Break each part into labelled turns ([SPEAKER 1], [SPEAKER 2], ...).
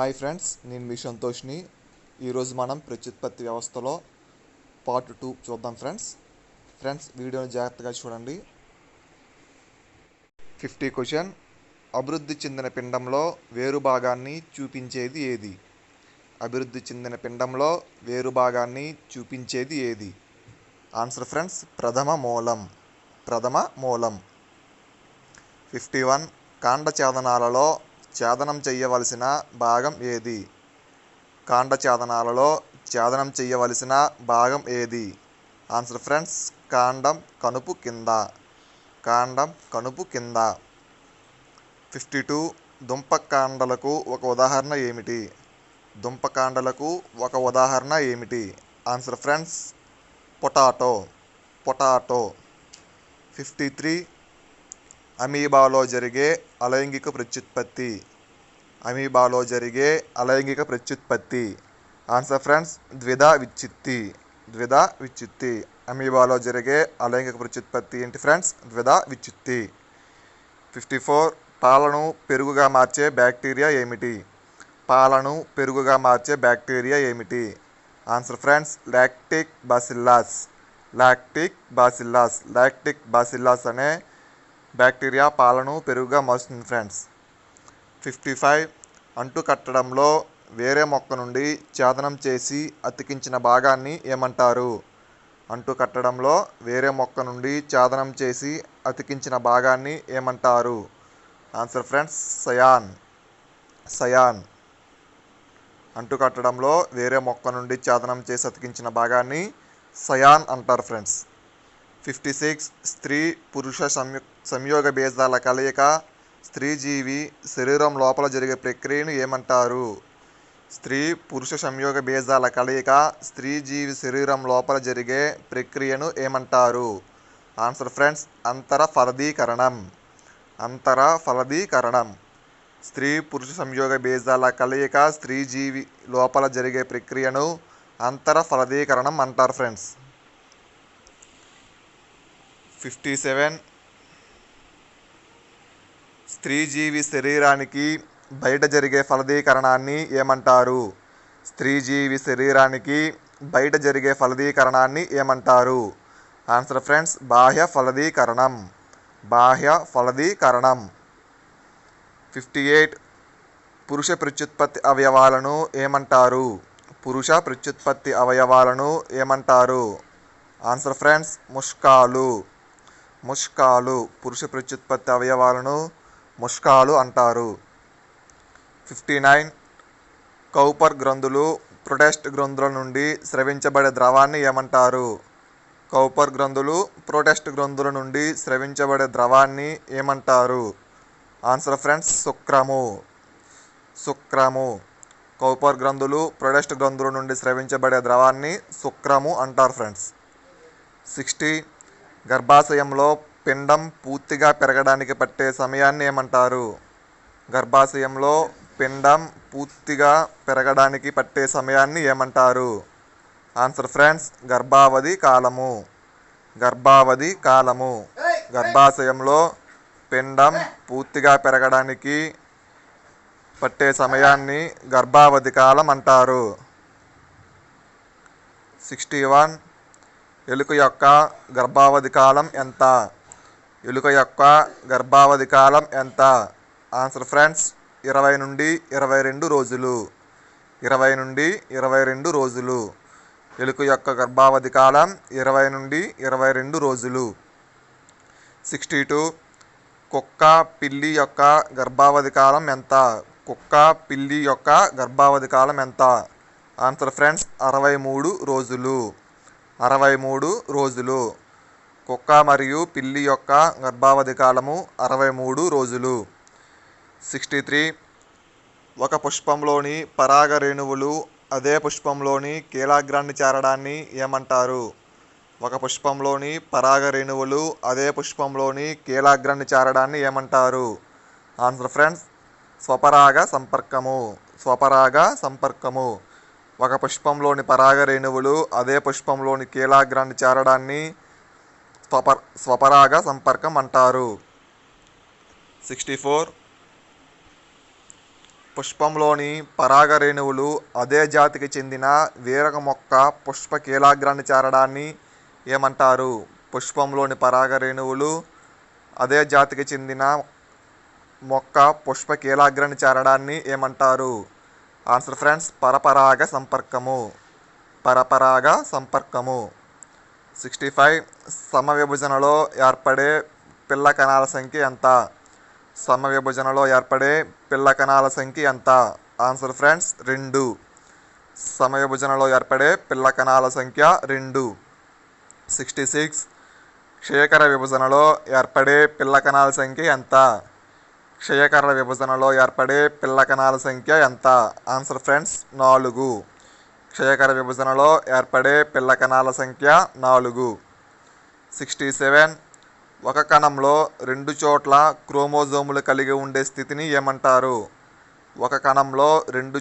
[SPEAKER 1] Hi friends, నేను మీ సంతోష్ని. ఈరోజు మనం ప్రత్యుత్పత్తి వ్యవస్థలో పార్ట్ 2 చూద్దాం ఫ్రెండ్స్ వీడియోని జాగ్రత్తగా చూడండి. 50 క్వశ్చన్. అభివృద్ధి చెందిన పిండంలో వేరు భాగాన్ని చూపించేది ఏది? అభివృద్ధి చెందిన పిండంలో వేరు భాగాన్ని చూపించేది ఏది? ఆన్సర్ ఫ్రెండ్స్, ప్రథమ మూలం. 51. కాండ ఛేదనాలలో ఛేదనం చేయవలసిన భాగం ఏది? కాండ ఛేదనాలలో ఛేదనం చేయవలసిన భాగం ఏది? ఆన్సర్ ఫ్రెండ్స్, కాండం కనుపు కింద. 52. దుంపకాండలకు ఒక ఉదాహరణ ఏమిటి? దుంపకాండలకు ఒక ఉదాహరణ ఏమిటి? Answer friends, potato. 53. అమీబాలో జరిగే అలైంగిక ప్రత్యుత్పత్తి. Answer friends, ద్విధ విచ్ఛిత్తి. అమీబాలో జరిగే అలైంగిక ప్రత్యుత్పత్తి ఏంటి ఫ్రెండ్స్? ద్విధ విచ్ఛిత్తి. 54. పాలను పెరుగుగా మార్చే బ్యాక్టీరియా ఏమిటి? ఆన్సర్ ఫ్రెండ్స్, లాక్టిక్ బాసిల్లస్ అనే బ్యాక్టీరియా పాలను పెరుగుగా మారుస్తుంది ఫ్రెండ్స్. 55. అంటు కట్టడంలో వేరే మొక్క నుండి ఛేదనం చేసి అతికించిన భాగాన్ని ఏమంటారు? అంటు కట్టడంలో వేరే మొక్క నుండి ఛేదనం చేసి అతికించిన భాగాన్ని ఏమంటారు? Answer friends, సయాన్. అంటు కట్టడంలో వేరే మొక్క నుండి ఛేదనం చేసి అతికించిన భాగాన్ని సయాన్ అంటారు ఫ్రెండ్స్. 56. స్త్రీ పురుష సంయోగ బీజాల కలయిక స్త్రీజీవి శరీరం లోపల జరిగే ప్రక్రియను ఏమంటారు? స్త్రీ పురుష సంయోగ బీజాల కలయిక స్త్రీజీవి శరీరం లోపల జరిగే ప్రక్రియను ఏమంటారు? ఆన్సర్ ఫ్రెండ్స్, అంతర ఫలదీకరణం. స్త్రీ పురుష సంయోగ బీజాల కలయిక స్త్రీజీవి లోపల జరిగే ప్రక్రియను అంతర ఫలదీకరణం అంటారు ఫ్రెండ్స్. 57. స్త్రీజీవి శరీరానికి బయట జరిగే ఫలదీకరణాన్ని ఏమంటారు? స్త్రీజీవి శరీరానికి బయట జరిగే ఫలదీకరణాన్ని ఏమంటారు? ఆన్సర్ ఫ్రెండ్స్, బాహ్య ఫలదీకరణం. 58. పురుష ప్రత్యుత్పత్తి అవయవాలను ఏమంటారు? ఆన్సర్ ఫ్రెండ్స్, ముష్కాలు. పురుష ప్రత్యుత్పత్తి అవయవాలను ముష్కాలు అంటారు. 59. కౌపర్ గ్రంథులు ప్రొటెస్ట్ గ్రంథుల నుండి స్రవించబడే ద్రవాన్ని ఏమంటారు? ఆన్సర్ ఫ్రెండ్స్, శుక్రము. కౌపర్ గ్రంథులు ప్రొటెస్ట్ గ్రంథుల నుండి స్రవించబడే ద్రవాన్ని శుక్రము అంటారు ఫ్రెండ్స్. 60. గర్భాశయంలో పిండం పూర్తిగా పెరగడానికి పట్టే సమయాన్ని ఏమంటారు? గర్భాశయంలో పిండం పూర్తిగా పెరగడానికి పట్టే సమయాన్ని ఏమంటారు? ఆన్సర్ ఫ్రెండ్స్, గర్భావధి కాలము. గర్భాశయంలో పిండం పూర్తిగా పెరగడానికి పట్టే సమయాన్ని గర్భావధి కాలం అంటారు. 61. ఎలుక యొక్క గర్భావధి కాలం ఎంత? ఆన్సర్ ఫ్రెండ్స్, 20 నుండి 22 రోజులు. ఎలుక యొక్క గర్భావధి కాలం 20 నుండి 22 రోజులు. 62. కుక్క పిల్లి యొక్క గర్భావధి కాలం ఎంత? ఆన్సర్ ఫ్రెండ్స్, 63 రోజులు. కుక్క మరియు పిల్లి యొక్క గర్భావధి కాలము 63 రోజులు. 63. ఒక పుష్పంలోని పరాగ రేణువులు అదే పుష్పంలోని కీలాగ్రాన్ని చేరడాన్ని ఏమంటారు? ఒక పుష్పంలోని పరాగ రేణువులు అదే పుష్పంలోని కీలాగ్రాన్ని చేరడాన్ని ఏమంటారు? ఆన్సర్ ఫ్రెండ్స్, స్వపరాగ సంపర్కము. ఒక పుష్పంలోని పరాగ రేణువులు అదే పుష్పంలోని కీలాగ్రాన్ని చేరడాన్ని స్వపరాగ సంపర్కం అంటారు. 64. పుష్పంలోని పరాగ రేణువులు అదే జాతికి చెందిన వేరొక మొక్క పుష్ప కీలాగ్రాన్ని చేరడాన్ని ఏమంటారు? పుష్పంలోని పరాగ రేణువులు అదే జాతికి చెందిన మొక్క పుష్ప కీలాగ్రాన్ని చేరడాన్ని ఏమంటారు? ఆన్సర్ ఫ్రెండ్స్, పరపరాగ సంపర్కము. పరపరాగ సంపర్కము. 65. సమవిభజనలో ఏర్పడే పిల్ల కణాల సంఖ్య ఎంత? సమవిభజనలో ఏర్పడే పిల్ల కణాల సంఖ్య ఎంత? Answer friends, 2. సమవిభజనలో ఏర్పడే పిల్ల కణాల సంఖ్య 2. 66. క్షయకర విభజనలో ఏర్పడే పిల్ల కణాల సంఖ్య ఎంత? క్షయకర విభజనలో ఏర్పడే పిల్ల కణాల సంఖ్య ఎంత? Answer friends, 4. క్షయకర విభజనలో ఏర్పడే పిల్ల కణాల సంఖ్య 4. 67. ఒక కణంలో 2 చోట్ల క్రోమోజోములు కలిగి ఉండే స్థితిని ఏమంటారు? ఒక కణంలో 2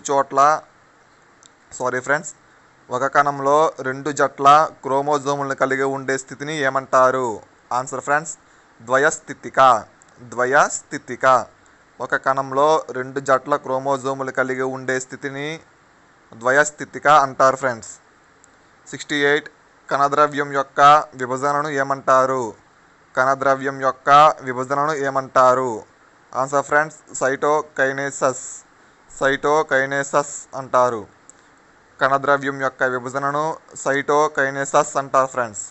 [SPEAKER 1] జట్ల క్రోమోజోములను కలిగి ఉండే స్థితిని ఏమంటారు? ఆన్సర్ ఫ్రెండ్స్, ద్వయస్థితిక. ద్వయస్థితిక. ఒక కణంలో 2 జట్ల క్రోమోజోములు కలిగి ఉండే స్థితిని ద్వయస్థితిక అంటారు ఫ్రెండ్స్. 68. కణద్రవ్యం యొక్క విభజనను ఏమంటారు? కణద్రవ్యం యొక్క విభజనను ఏమంటారు? Answer friends, cytokinesis. సైటోకైనెసిస్ అంటారు. కణద్రవ్యం యొక్క విభజనను సైటోకైనెసిస్ అంటారు ఫ్రెండ్స్.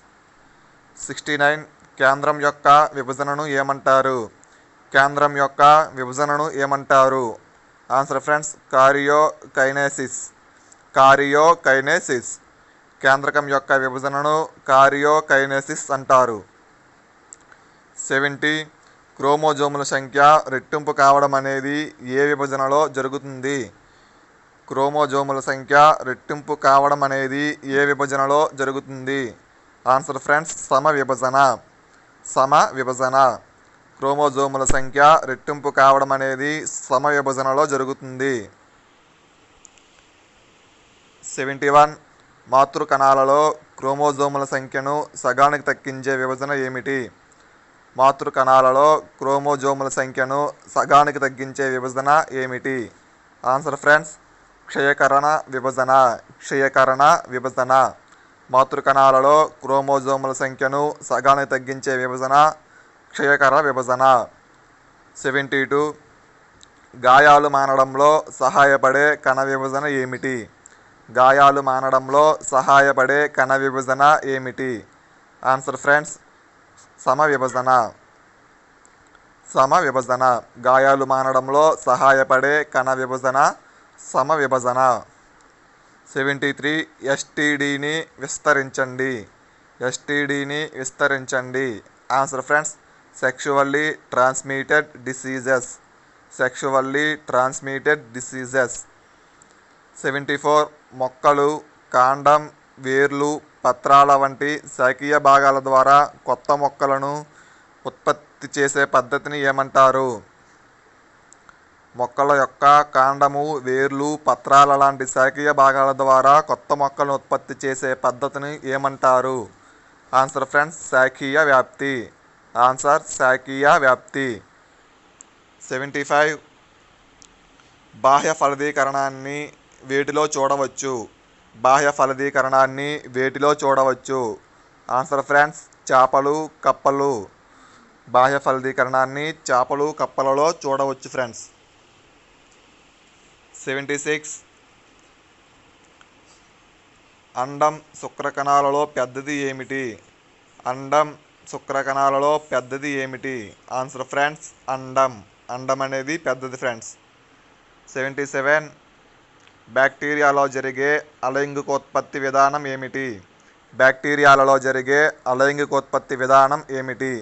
[SPEAKER 1] 69. కేంద్రం యొక్క విభజనను ఏమంటారు? కేంద్రం యొక్క విభజనను ఏమంటారు? Answer friends, karyokinesis. కార్యోకైనెసిస్. కేంద్రకం యొక్క విభజనను కార్యోకైనెసిస్ అంటారు. 70. క్రోమోజోముల సంఖ్య రెట్టింపు కావడం అనేది ఏ విభజనలో జరుగుతుంది? క్రోమోజోముల సంఖ్య రెట్టింపు కావడం అనేది ఏ విభజనలో జరుగుతుంది? ఆన్సర్ ఫ్రెండ్స్, సమవిభజన. సమవిభజన. క్రోమోజోముల సంఖ్య రెట్టింపు కావడం అనేది సమవిభజనలో జరుగుతుంది. 71. మాతృకణాలలో క్రోమోజోముల సంఖ్యను సగానికి తగ్గించే విభజన ఏమిటి? మాతృకణాలలో క్రోమోజోముల సంఖ్యను సగానికి తగ్గించే విభజన ఏమిటి? ఆన్సర్ ఫ్రెండ్స్, క్షయకరణ విభజన. క్షయకరణ విభజన. మాతృకణాలలో క్రోమోజోముల సంఖ్యను సగానికి తగ్గించే విభజన క్షయకర విభజన. 72. గాయాలు మానడంలో సహాయపడే కణ విభజన ఏమిటి? గాయాలు మానడంలో సహాయపడే కణ విభజన ఏమిటి? ఆన్సర్ ఫ్రెండ్స్, సమవిభజన. సమవిభజన. గాయాలు మానడంలో సహాయపడే కణ విభజన సమవిభజన. 73. ఎస్టీడీని విస్తరించండి. ఎస్టీడీని విస్తరించండి. Answer friends, sexually transmitted diseases. Sexually transmitted diseases. 74. మొక్కలు, కాండం, వేర్లు, పత్రాల వంటి శాఖీయ భాగాల ద్వారా కొత్త మొక్కలను ఉత్పత్తి చేసే పద్ధతిని ఏమంటారు? మొక్కల యొక్క కాండము, వేర్లు, పత్రాల లాంటి శాఖీయ భాగాల ద్వారా కొత్త మొక్కలను ఉత్పత్తి చేసే పద్ధతిని ఏమంటారు? ఆన్సర్ ఫ్రెండ్స్, శాఖీయ వ్యాప్తి. ఆన్సర్, శాఖీయ వ్యాప్తి. 75. బాహ్య ఫలదీకరణాన్ని వేటిలో చూడవచ్చు? బాహ్య ఫలదీకరణాన్ని వేటిలో చూడవచ్చు? ఆన్సర్ ఫ్రెండ్స్, చేపలు, కప్పలు. బాహ్య ఫలదీకరణాన్ని చేపలు, కప్పలలో చూడవచ్చు ఫ్రెండ్స్. 76. అండం శుక్రకణాలలో పెద్దది ఏమిటి? అండం శుక్రకణాలలో పెద్దది ఏమిటి? ఆన్సర్ ఫ్రెండ్స్, అండం. అండం అనేది పెద్దది ఫ్రెండ్స్. 77. బ్యాక్టీరియాలో జరిగే అలైంగికోత్పత్తి విధానం ఏమిటి? బ్యాక్టీరియాలలో జరిగే అలైంగికోత్పత్తి విధానం ఏమిటి?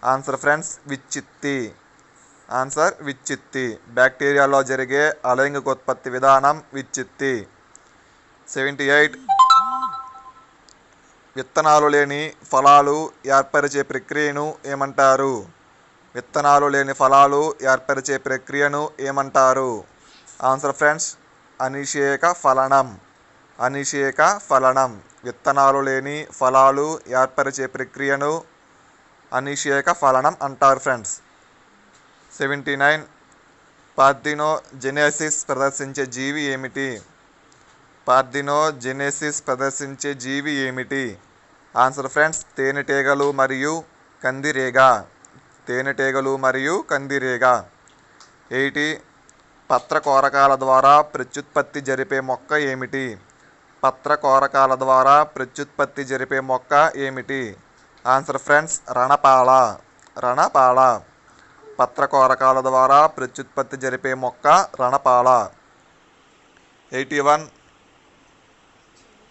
[SPEAKER 1] ఆన్సర్ ఫ్రెండ్స్, విచ్చిత్తి. ఆన్సర్, విచ్చిత్తి. బ్యాక్టీరియాలో జరిగే అలైంగికోత్పత్తి విధానం విచ్చిత్తి. 78. విత్తనాలు లేని ఫలాలు ఏర్పరిచే ప్రక్రియను ఏమంటారు? విత్తనాలు లేని ఫలాలు ఏర్పరిచే ప్రక్రియను ఏమంటారు? ఆన్సర్ ఫ్రెండ్స్, అనిషేక ఫలనం. అనిషేక ఫలనం. విత్తనాలు లేని ఫలాలు ఏర్పరిచే ప్రక్రియను అనిషేక ఫలనం అంటారు ఫ్రెండ్స్. 79. పార్థినోజెనెసిస్ ప్రదర్శించే జీవి ఏమిటి? పార్థినోజెనెసిస్ ప్రదర్శించే జీవి ఏమిటి? ఆన్సర్ ఫ్రెండ్స్, తేనెటీగలు మరియు కందిరీగ. తేనెటీగలు మరియు కందిరీగ. 80. పత్రకోరకాల ద్వారా ప్రత్యుత్పత్తి జరిపే మొక్క ఏమిటి? పత్రకోరకాల ద్వారా ప్రత్యుత్పత్తి జరిపే మొక్క ఏమిటి? Answer friends, రణపాల. రణపాల. పత్రకోరకాల ద్వారా ప్రత్యుత్పత్తి జరిపే మొక్క రణపాల. 81.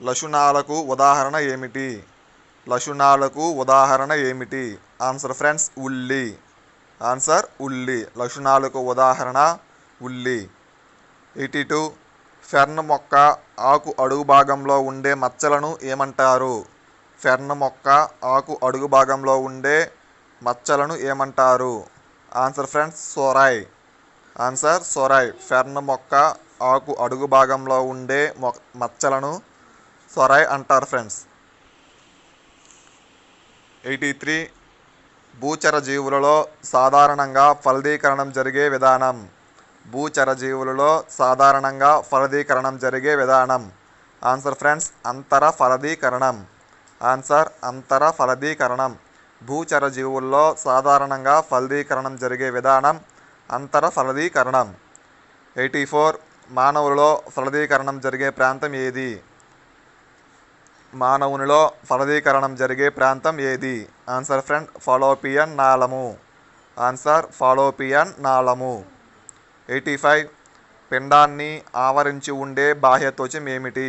[SPEAKER 1] లశునాలకు ఉదాహరణ ఏమిటి? లశునాలకు ఉదాహరణ ఏమిటి? ఆన్సర్ ఫ్రెండ్స్, ఉల్లి. ఆన్సర్ ఉల్లి. లశునాలకు ఉదాహరణ ఉల్లి. 82. ఫెర్న్ మొక్క ఆకు అడుగు భాగంలో ఉండే మచ్చలను ఏమంటారు? ఫెర్న్ మొక్క ఆకు అడుగు భాగంలో ఉండే మచ్చలను ఏమంటారు? Answer friends, sori. Answer sori. Fern మొక్క ఆకు అడుగు భాగంలో ఉండే మచ్చలను సోరాయ్ అంటారు ఫ్రెండ్స్. 83. భూచర జీవులలో సాధారణంగా ఫలదీకరణం జరిగే విధానం. భూచర జీవులలో సాధారణంగా ఫలదీకరణం జరిగే విధానం. ఆన్సర్ ఫ్రెండ్స్, అంతర ఫలదీకరణం. ఆన్సర్, అంతర ఫలదీకరణం. భూచర జీవుల్లో సాధారణంగా ఫలదీకరణం జరిగే విధానం అంతర ఫలదీకరణం. 84. మానవులలో ఫలదీకరణం జరిగే ప్రాంతం ఏది? మానవునిలో ఫలదీకరణం జరిగే ప్రాంతం ఏది? ఆన్సర్ ఫ్రెండ్, ఫాలోపియన్ నాళము. ఆన్సర్, ఫాలోపియన్ నాళము. 85. పిండాన్ని ఆవరించి ఉండే బాహ్యత్వచం ఏమిటి?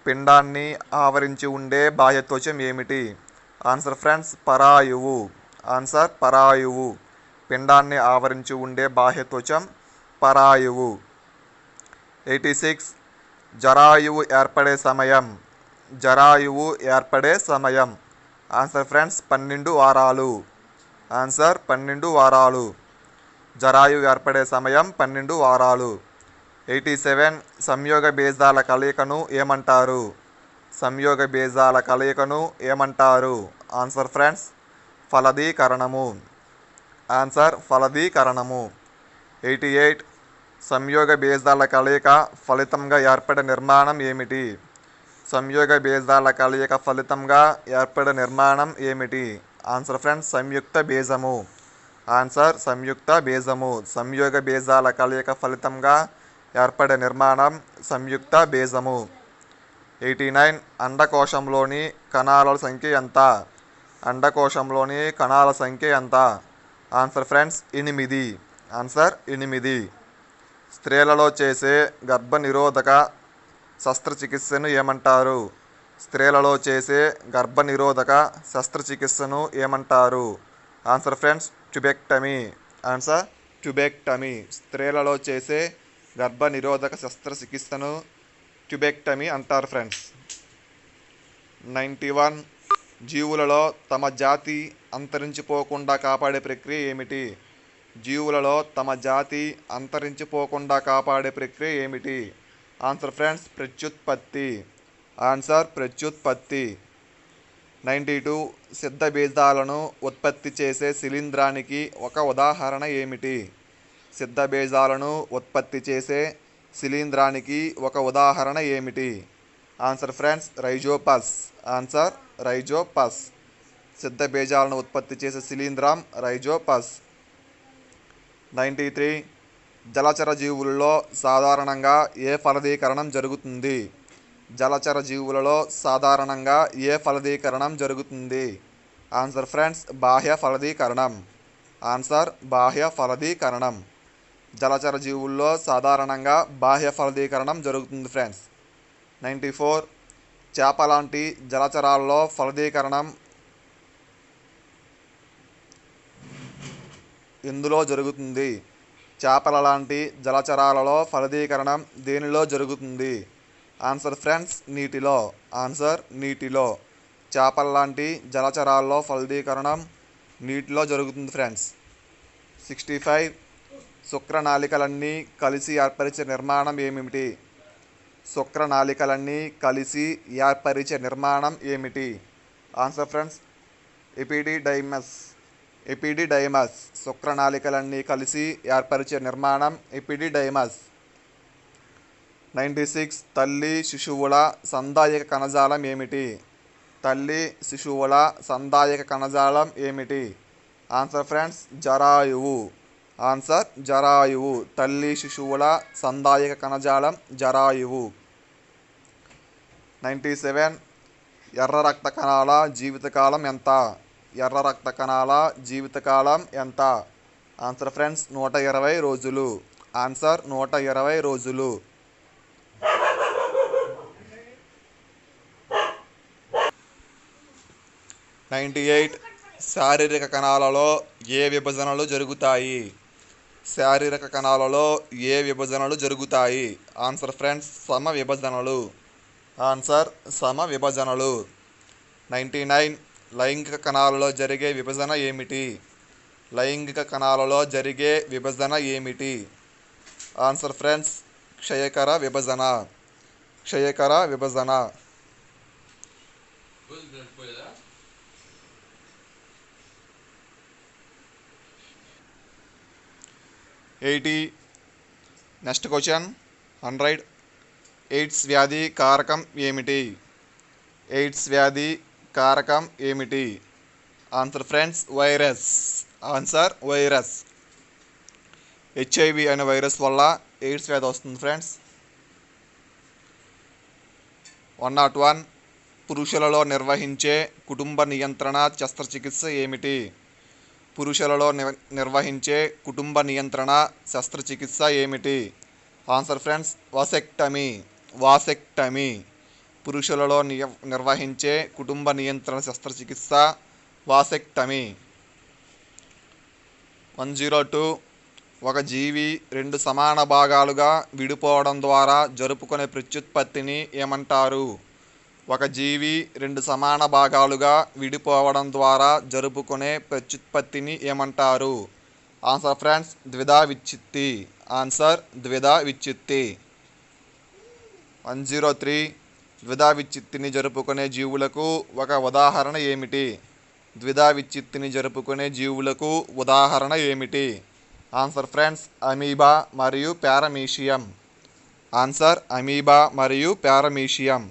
[SPEAKER 1] పిండాన్ని ఆవరించి ఉండే బాహ్యత్వచం ఏమిటి? ఆన్సర్ ఫ్రెండ్స్, పరాయువు. ఆన్సర్, పరాయువు. పిండాన్ని ఆవరించి ఉండే బాహ్యత్వచం పరాయువు. 86. జరాయువు ఏర్పడే సమయం. జరాయువు ఏర్పడే సమయం. ఆన్సర్ ఫ్రెండ్స్, 12 వారాలు. ఆన్సర్, 12 వారాలు. జరాయువు ఏర్పడే సమయం 12 వారాలు. 87. సంయోగ బీజాల కలయికను ఏమంటారు? సంయోగ బీజాల కలయికను ఏమంటారు? ఆన్సర్ ఫ్రెండ్స్, ఫలదీకరణము. ఆన్సర్, ఫలదీకరణము. 88. సంయోగ బీజాల కలయిక ఫలితంగా ఏర్పడే నిర్మాణం ఏమిటి? సంయోగ బీజాల కలయిక ఫలితంగా ఏర్పడే నిర్మాణం ఏమిటి? ఆన్సర్ ఫ్రెండ్స్, సంయుక్త బీజము. ఆన్సర్, సంయుక్త బీజము. సంయోగ బీజాల కలయిక ఫలితంగా ఏర్పడే నిర్మాణం సంయుక్త బీజము. 89. అండకోశంలోని కణాల సంఖ్య ఎంత? అండకోశంలోని కణాల సంఖ్య ఎంత? Answer friends, 8. ఆన్సర్, 8. స్త్రీలలో చేసే గర్భనిరోధక శస్త్రచికిత్సను ఏమంటారు? స్త్రీలలో చేసే గర్భనిరోధక శస్త్రచికిత్సను ఏమంటారు? Answer friends, tubectomy. Answer, tubectomy. స్త్రీలలో చేసే గర్భనిరోధక శస్త్రచికిత్సను ట్యుబెక్టమీ అంటారు ఫ్రెండ్స్. 91. జీవులలో తమ జాతి అంతరించిపోకుండా కాపాడే ప్రక్రియ ఏమిటి? జీవులలో తమ జాతి అంతరించిపోకుండా కాపాడే ప్రక్రియ ఏమిటి? ఆన్సర్ ఫ్రెండ్స్, ప్రత్యుత్పత్తి. ఆన్సర్, ప్రత్యుత్పత్తి. 92. సిద్ధ బీజాలను ఉత్పత్తి చేసే శిలీంధ్రానికి ఒక ఉదాహరణ ఏమిటి? సిద్ధ బీజాలను ఉత్పత్తి చేసే శిలీంధ్రానికి ఒక ఉదాహరణ ఏమిటి? Answer friends, Rhizopus. Answer, Rhizopus. సిద్ధ బీజాలను ఉత్పత్తి చేసే శిలీంధ్రం రైజోపస్. 93. జలచర జీవులలో సాధారణంగా ఏ ఫలదీకరణం జరుగుతుంది? జలచర జీవులలో సాధారణంగా ఏ ఫలదీకరణం జరుగుతుంది? ఆన్సర్ ఫ్రెండ్స్, బాహ్య ఫలదీకరణం. ఆన్సర్, బాహ్య ఫలదీకరణం. జలచర జీవుల్లో సాధారణంగా బాహ్య ఫలదీకరణం జరుగుతుంది ఫ్రెండ్స్. 94. చేప లాంటి జలచరాల్లో ఫలదీకరణం ఎందులో జరుగుతుంది? చేపల లాంటి జలచరాలలో ఫలదీకరణం దేనిలో జరుగుతుంది? ఆన్సర్ ఫ్రెండ్స్, నీటిలో. ఆన్సర్, నీటిలో. చేపల లాంటి జలచరాల్లో ఫలదీకరణం నీటిలో జరుగుతుంది ఫ్రెండ్స్. 65. శుక్రనాళికలన్నీ కలిసి ఏర్పరిచే నిర్మాణం ఏమిటి? శుక్రనాళికలన్నీ కలిసి ఏర్పరిచే నిర్మాణం ఏమిటి? Answer friends, ఎపిడిడైమస్. ఎపిడిడైమస్. శుక్రనాళికలన్నీ కలిసి ఏర్పరిచే నిర్మాణం ఎపిడిడైమస్. 96. తల్లి శిశువుల సందాయక కణజాలం ఏమిటి? తల్లి శిశువుల సందాయక కణజాలం ఏమిటి? ఆన్సర్ ఫ్రెండ్స్ జరాయువు. ఆన్సర్ జరాయువు. తల్లి శిశువుల సందాయక కణజాలం జరాయువు. 97. ఎర్ర రక్త కణాల జీవితకాలం ఎంత? ఎర్ర రక్త కణాల జీవితకాలం ఎంత? ఆన్సర్ ఫ్రెండ్స్ 120 రోజులు. ఆన్సర్ 120 రోజులు. 98. శారీరక కణాలలో ఏ విభజనలు జరుగుతాయి? శారీరక కణాలలో ఏ విభజనలు జరుగుతాయి? ఆన్సర్ ఫ్రెండ్స్ సమ విభజనలు. ఆన్సర్ సమ విభజనలు. 99. లైంగిక కణాలలో జరిగే విభజన ఏమిటి? లైంగిక కణాలలో జరిగే విభజన ఏమిటి? ఆన్సర్ ఫ్రెండ్స్ క్షయకర విభజన. క్షయకర విభజన. 80. Next question 100. ఎయిడ్స్ వ్యాధి కారకం ఏమిటి? ఎయిడ్స్ వ్యాధి కారకం ఏమిటి? Answer friends virus. Answer virus. HIV అనే వైరస్ వల్ల ఎయిడ్స్ వ్యాధి వస్తుంది ఫ్రెండ్స్. 101. పురుషులలో నిర్వహించే కుటుంబ నియంత్రణ శస్త్రచికిత్స ఏమిటి? పురుషులలో నిర్వహించే కుటుంబ నియంత్రణ శస్త్రచికిత్స ఏమిటి? Answer friends vasectomy. వాసెక్టమీ. పురుషులలో నిర్వహించే కుటుంబ నియంత్రణ శస్త్రచికిత్స వాసెక్టమీ. 102. ఒక జీవి రెండు సమాన భాగాలుగా విడిపోవడం ద్వారా జరుపుకునే ప్రత్యుత్పత్తిని ఏమంటారు? ఒక జీవి రెండు సమాన భాగాలుగా విడిపోవడం ద్వారా జరుపుకునే ప్రత్యుత్పత్తిని ఏమంటారు? ఆన్సర్ ఫ్రెండ్స్ ద్విధా విచ్ఛిత్తి. ఆన్సర్ ద్విధా విచ్ఛిత్తి. 103. ద్విధా విచ్ఛిత్తిని జరుపుకునే జీవులకు ఒక ఉదాహరణ ఏమిటి? ద్విధా విచ్ఛిత్తిని జరుపుకునే జీవులకు ఉదాహరణ ఏమిటి? ఆన్సర్ ఫ్రెండ్స్ అమీబా మరియు పారమీషియం. ఆన్సర్ అమీబా మరియు పారమీషియం.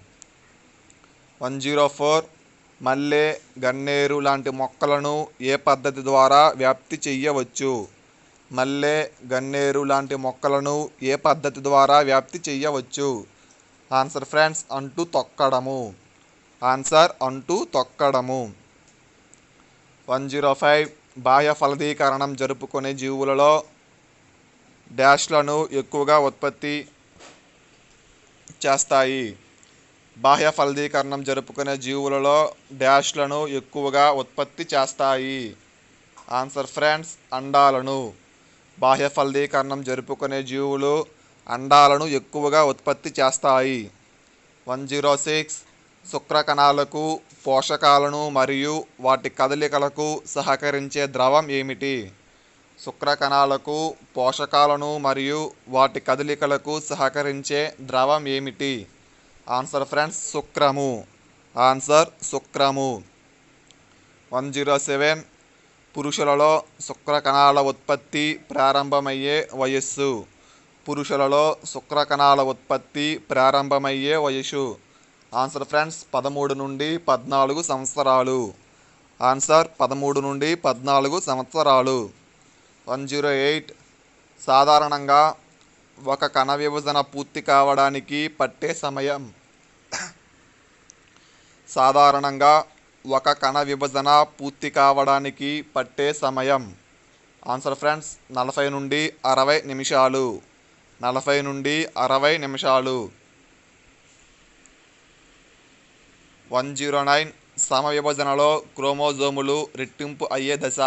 [SPEAKER 1] 104. మల్లె, గన్నేరు లాంటి మొక్కలను ఏ పద్ధతి ద్వారా వ్యాప్తి చెయ్యవచ్చు? మల్లె, గన్నేరు లాంటి మొక్కలను ఏ పద్ధతి ద్వారా వ్యాప్తి చెయ్యవచ్చు? ఆన్సర్ ఫ్రెండ్స్ అంటు తొక్కడము. ఆన్సర్ అంటు తొక్కడము. 105. బాహ్య ఫలదీకరణం జరుపుకునే జీవులలో డాష్లను ఎక్కువగా ఉత్పత్తి చేస్తాయి? బాహ్య ఫలదీకరణం జరుపుకునే జీవులలో డాష్లను ఎక్కువగా ఉత్పత్తి చేస్తాయి? ఆన్సర్ ఫ్రెండ్స్ అండాలను. బాహ్య ఫలదీకరణం జరుపుకునే జీవులు అండాలను ఎక్కువగా ఉత్పత్తి చేస్తాయి. 106. శుక్ర కణాలకు పోషకాలను మరియు వాటి కదలికలకు సహకరించే ద్రవం ఏమిటి? శుక్ర కణాలకు పోషకాలను మరియు వాటి కదలికలకు సహకరించే ద్రవం ఏమిటి? ఆన్సర్ ఫ్రెండ్స్ శుక్రము. ఆన్సర్ శుక్రము. 107. పురుషులలో శుక్ర కణాల ఉత్పత్తి ప్రారంభమయ్యే వయస్సు? పురుషులలో శుక్ర కణాల ఉత్పత్తి ప్రారంభమయ్యే వయస్సు? ఆన్సర్ ఫ్రెండ్స్ 13 నుండి 14 సంవత్సరాలు. ఆన్సర్ 13 నుండి 14 సంవత్సరాలు. 108. సాధారణంగా ఒక కణ విభజన పూర్తి కావడానికి పట్టే సమయం? సాధారణంగా ఒక కణ విభజన పూర్తి కావడానికి పట్టే సమయం? ఆన్సర్ ఫ్రెండ్స్ 40 నుండి 60 నిమిషాలు. 40 నుండి 60 నిమిషాలు. 109. సమవిభజనలో క్రోమోజోములు రెట్టింపు అయ్యే దశ?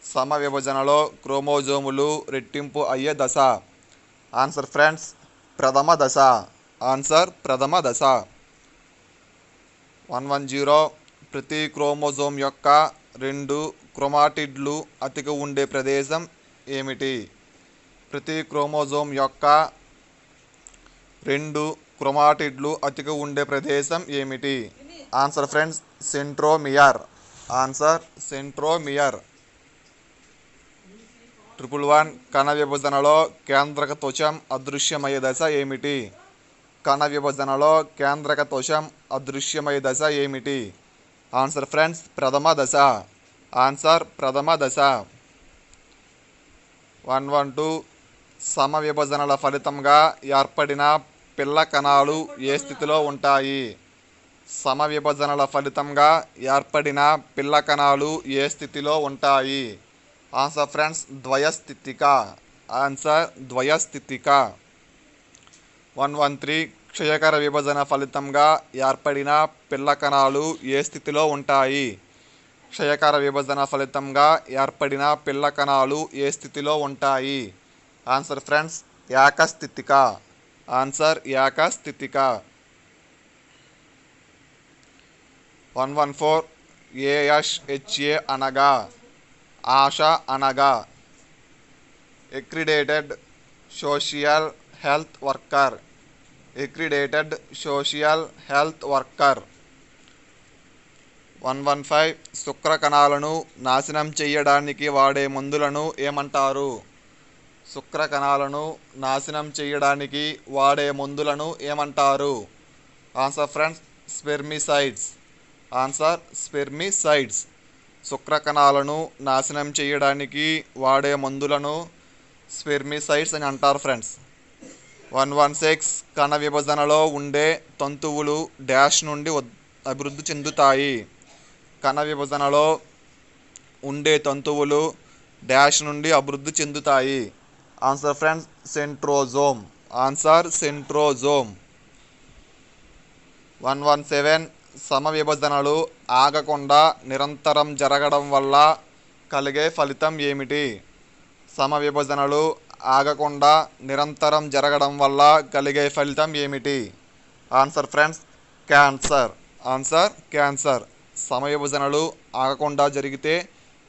[SPEAKER 1] సమవిభజనలో క్రోమోజోములు రెట్టింపు అయ్యే దశ? ఆన్సర్ ఫ్రెండ్స్ ప్రథమ దశ. ఆన్సర్ ప్రథమ దశ. 110. ప్రతి క్రోమోజోమ్ యొక్క 2 క్రోమాటిడ్లు అతికి ఉండే ప్రదేశం ఏమిటి? ప్రతి క్రోమోజోమ్ యొక్క 2 క్రోమాటిడ్లు అతికి ఉండే ప్రదేశం ఏమిటి? Answer friends centromere. Answer centromere. 111 కణ విభజనలో కేంద్రక త్వచం అదృశ్యమయ్యే దశ ఏమిటి? కణ విభజనలో కేంద్రక త్వచం అదృశ్యమయ్యే దశ ఏమిటి? ఆన్సర్ ఫ్రెండ్స్ ప్రథమ దశ. ఆన్సర్ ప్రథమ దశ. 112 సమ విభజనల ఫలితంగా ఏర్పడిన పిల్ల కణాలు ఏ స్థితిలో ఉంటాయి? సమ విభజనల ఫలితంగా ఏర్పడిన పిల్ల కణాలు ఏ స్థితిలో ఉంటాయి? ఆన్సర్ ఫ్రెండ్స్ ద్వయస్థితిక. ఆన్సర్ ద్వయస్థితిక. 113 క్షయకర విభజన ఫలితంగా ఏర్పడిన పిల్ల కణాలు ఏ స్థితిలో ఉంటాయి? క్షయకర విభజన ఫలితంగా ఏర్పడిన పిల్ల కణాలు ఏ స్థితిలో ఉంటాయి? ఆన్సర్ ఫ్రెండ్స్ ఏకస్థితిక. ఆన్సర్ ఏకస్థితిక. 114 ASHA అనగా ఆశ అనగా accredited social health worker. Accredited social health worker. 115 శుక్ర కణాలను నాశనం చేయడానికి వాడే మందులను ఏమంటారు? శుక్ర కణాలను నాశనం చేయడానికి వాడే మందులను ఏమంటారు? Answer friends spermicides. Answer spermicides. శుక్ర కణాలను నాశనం చేయడానికి వాడే మందులను స్పెర్మిసైడ్స్ అని అంటారు ఫ్రెండ్స్. 116 కణ విభజనలో ఉండే తంతువులు డాష్ నుండి అభివృద్ధి చెందుతాయి. కణ విభజనలో ఉండే తంతువులు డాష్ నుండి అభివృద్ధి చెందుతాయి. Answer friends centrosome. Answer centrosome. 117 సమ విభజనలు ఆగకుండా నిరంతరం జరగడం వల్ల కలిగే ఫలితం ఏమిటి? సమ విభజనలు ఆగకుండా నిరంతరం జరగడం వల్ల కలిగే ఫలితం ఏమిటి? Answer friends cancer. Answer cancer. సమ విభజనలు ఆగకుండా జరిగితే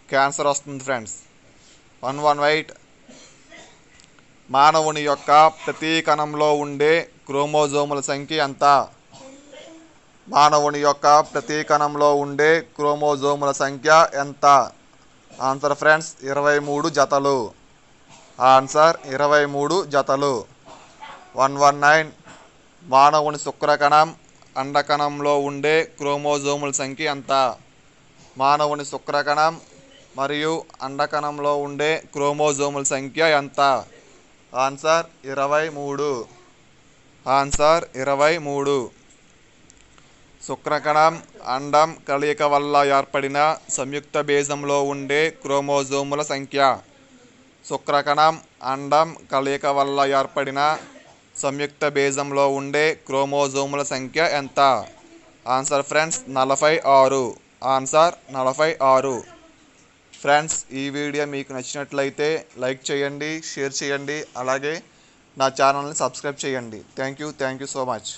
[SPEAKER 1] క్యాన్సర్ వస్తుంది ఫ్రెండ్స్. 118 మానవుని యొక్క ప్రతి కణంలో ఉండే క్రోమోజోముల సంఖ్య ఎంత? మానవుని యొక్క ప్రతి కణంలో ఉండే క్రోమోజోముల సంఖ్య ఎంత? ఆన్సర్ ఫ్రెండ్స్ 23 జతలు. ఆన్సర్ 23 జతలు. 119 మానవుని శుక్రకణం అండకణంలో ఉండే క్రోమోజోముల సంఖ్య ఎంత? మానవుని శుక్రకణం మరియు అండకణంలో ఉండే క్రోమోజోముల సంఖ్య ఎంత? ఆన్సర్ 23. ఆన్సర్ 23. శుక్రకణం అండం కలయిక వల్ల ఏర్పడిన సంయుక్త బీజంలో ఉండే క్రోమోజోముల సంఖ్య. శుక్రకణం అండం కలయిక వల్ల ఏర్పడిన సంయుక్త బీజంలో ఉండే క్రోమోజోముల సంఖ్య ఎంత? Answer friends 46. ఆన్సర్ 46. ఫ్రెండ్స్ ఈ వీడియో మీకు నచ్చినట్లయితే లైక్ చేయండి, షేర్ చేయండి, అలాగే నా ఛానల్ని సబ్స్క్రైబ్ చేయండి. Thank you so much.